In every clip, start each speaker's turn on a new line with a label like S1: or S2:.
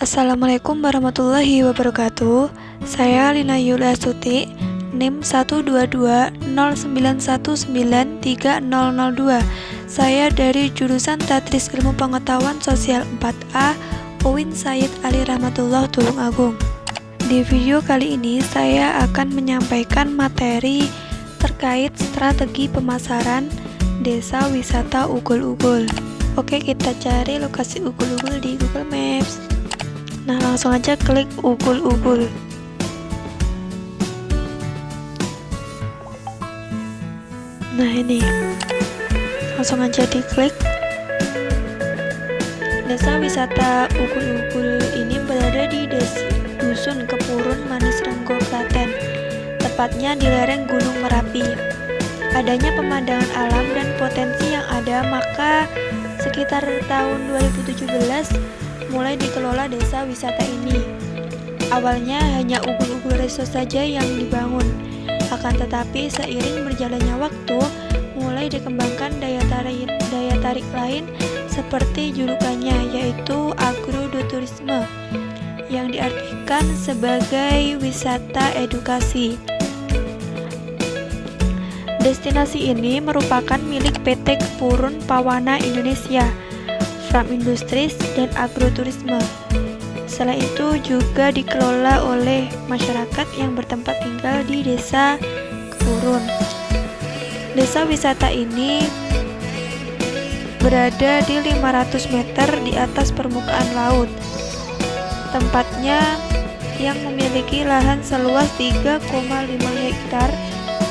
S1: Assalamualaikum warahmatullahi wabarakatuh. Saya Lina Yulia Suti, NIM 12209193002. Saya dari jurusan Tadris Ilmu Pengetahuan Sosial 4A, UIN Said Ali Rahmatullah Tulungagung. Di video kali ini saya akan menyampaikan materi terkait strategi pemasaran Desa Wisata Ugul-Ugul. Oke, kita cari lokasi Ugul-Ugul di Google Maps. Nah, langsung aja klik Ugul-Ugul. Nah, ini langsung aja diklik. Desa wisata Ugul-Ugul ini berada di Dusun Kepurun, Manis Renggo, Klaten, tepatnya di lereng Gunung Merapi. Adanya pemandangan alam dan potensi yang ada, maka sekitar tahun 2017 mulai dikelola desa wisata ini. Awalnya hanya Ugul-Ugul Resort saja yang dibangun, akan tetapi seiring berjalannya waktu mulai dikembangkan daya tarik lain seperti julukannya, yaitu agroturisme, yang diartikan sebagai wisata edukasi. Destinasi ini merupakan milik PT Kepurun Pawana Indonesia, Farm Industries dan Agroturisme. Selain itu juga dikelola oleh masyarakat yang bertempat tinggal di Desa Kepurun. Desa wisata ini berada di 500 meter di atas permukaan laut. Tempatnya yang memiliki lahan seluas 3,5 hektar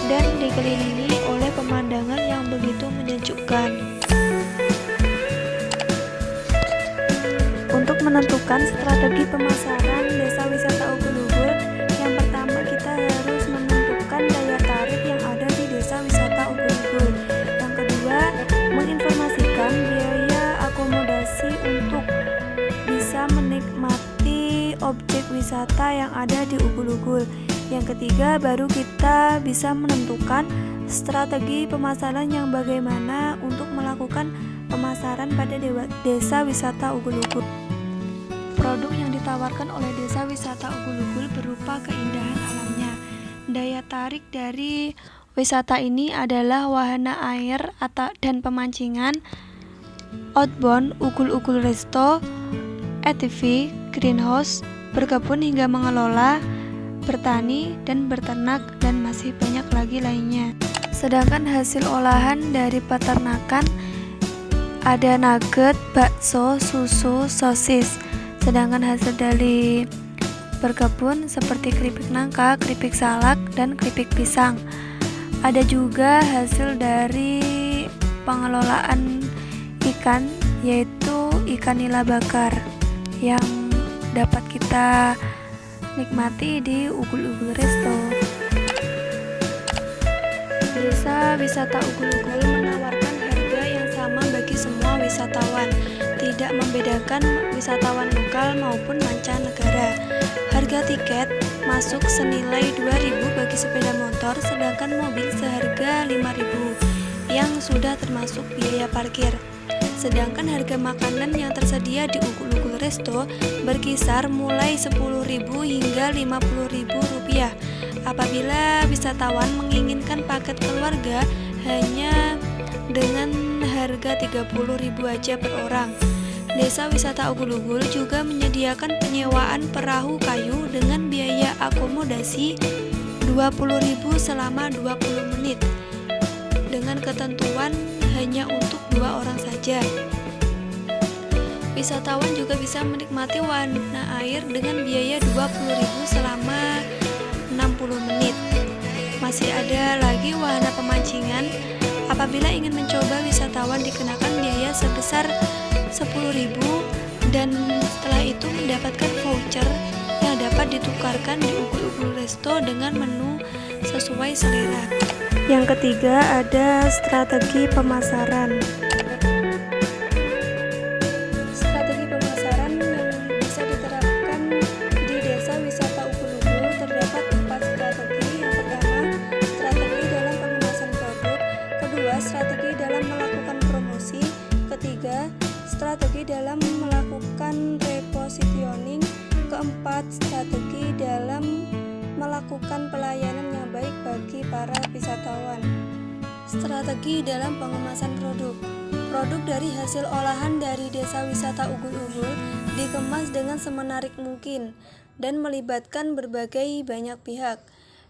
S1: dan dikelilingi oleh pemandangan yang begitu menyejukkan. Untuk menentukan strategi pemasaran desa wisata Ugul-Ugul, yang pertama kita harus menentukan daya tarik yang ada di desa wisata Ugul-Ugul. Yang kedua, menginformasikan biaya akomodasi untuk bisa menikmati objek wisata yang ada di Ugul-Ugul. Yang ketiga, baru kita bisa menentukan strategi pemasaran yang bagaimana untuk melakukan pemasaran pada desa wisata Ugul-Ugul. Produk yang ditawarkan oleh desa wisata Ugul-Ugul berupa keindahan alamnya. Daya tarik dari wisata ini adalah wahana air dan pemancingan, outbound, Ugul-Ugul Resto, ATV, greenhouse, berkebun hingga mengelola, bertani dan berternak, dan masih banyak lagi lainnya. Sedangkan hasil olahan dari peternakan ada nugget, bakso, susu, sosis. Sedangkan hasil dari berkebun seperti keripik nangka, keripik salak, dan keripik pisang. Ada juga hasil dari pengelolaan ikan, yaitu ikan nila bakar yang dapat kita nikmati di Ugul-Ugul Resto. Desa wisata Ugul-Ugul menawarkan harga yang sama bagi semua wisatawan, tidak membedakan wisatawan lokal maupun mancanegara. Harga tiket masuk senilai 2.000 bagi sepeda motor, sedangkan mobil seharga 5.000 yang sudah termasuk biaya parkir. Sedangkan harga makanan yang tersedia di Ugul-Ugul Resto berkisar mulai 10.000 hingga 50.000 rupiah. Apabila wisatawan menginginkan paket keluarga hanya dengan harga 30.000 aja per orang. Desa wisata Ugul-Ugul juga menyediakan penyewaan perahu kayu dengan biaya akomodasi 20.000 selama 20 menit dengan ketentuan hanya untuk 2 orang saja. Wisatawan juga bisa menikmati wahana air dengan biaya 20.000 selama 60 menit. Masih ada lagi wahana pemancingan. Apabila ingin mencoba, wisatawan dikenakan biaya sebesar 10.000 dan setelah itu mendapatkan voucher yang dapat ditukarkan di Ugul-Ugul Resto dengan menu sesuai selera. Yang ketiga, ada strategi pemasaran. Strategi pemasaran yang bisa diterapkan di desa wisata Ugul-Ugul terdapat 4 strategi. Yang pertama, strategi dalam pengemasan produk. Kedua, strategi dalam melakukan promosi. Ketiga, strategi dalam melakukan repositioning. keempat, strategi dalam melakukan pelayanan yang baik bagi para wisatawan. Strategi dalam pengemasan produk. Produk dari hasil olahan dari Desa Wisata Ugur-Ugur dikemas dengan semenarik mungkin dan melibatkan berbagai banyak pihak.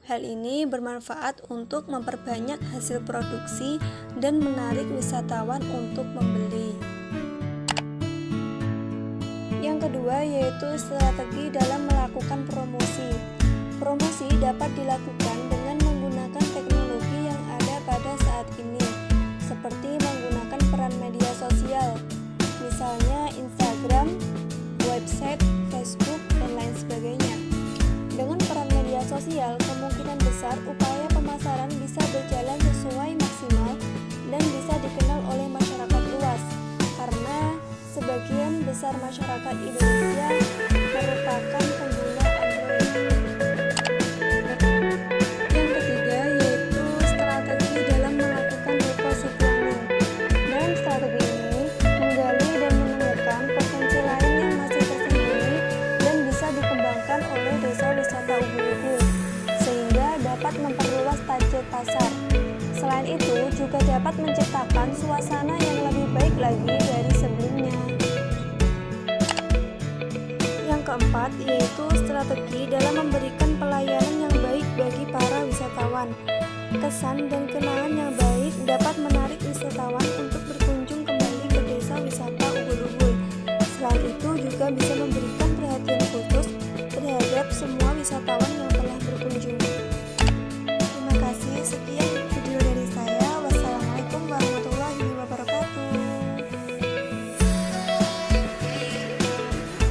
S1: Hal ini bermanfaat untuk memperbanyak hasil produksi dan menarik wisatawan untuk membeli. Yang kedua yaitu strategi dalam melakukan promosi. Promosi dapat dilakukan dengan menggunakan teknologi yang ada pada saat ini, seperti menggunakan peran media sosial, misalnya Instagram, website, Facebook, dan lain sebagainya. Dengan peran media sosial, kemungkinan besar upaya pemasaran bisa berjalan sesuai maksimal dan bisa dikenal oleh masyarakat luas, karena sebagian besar masyarakat Indonesia merupakan pengguna Android. Yang ketiga yaitu strategi dalam melakukan repositioning. Dalam strategi ini, menggali dan menemukan potensi lain yang masih tersembunyi dan bisa dikembangkan oleh Desa Wisata Ugur-Ugur, sehingga dapat memperluas target pasar. Selain itu, juga dapat menciptakan suasana yang lebih baik lagi dari sebelumnya. Yang keempat yaitu strategi dalam memberikan pelayanan yang baik bagi para wisatawan. Kesan dan kenangan yang baik dapat menarik wisatawan untuk berkunjung kembali ke Desa Wisata Ugur-Ugur. Selain itu juga bisa memberikan perhatian khusus terhadap semua wisatawan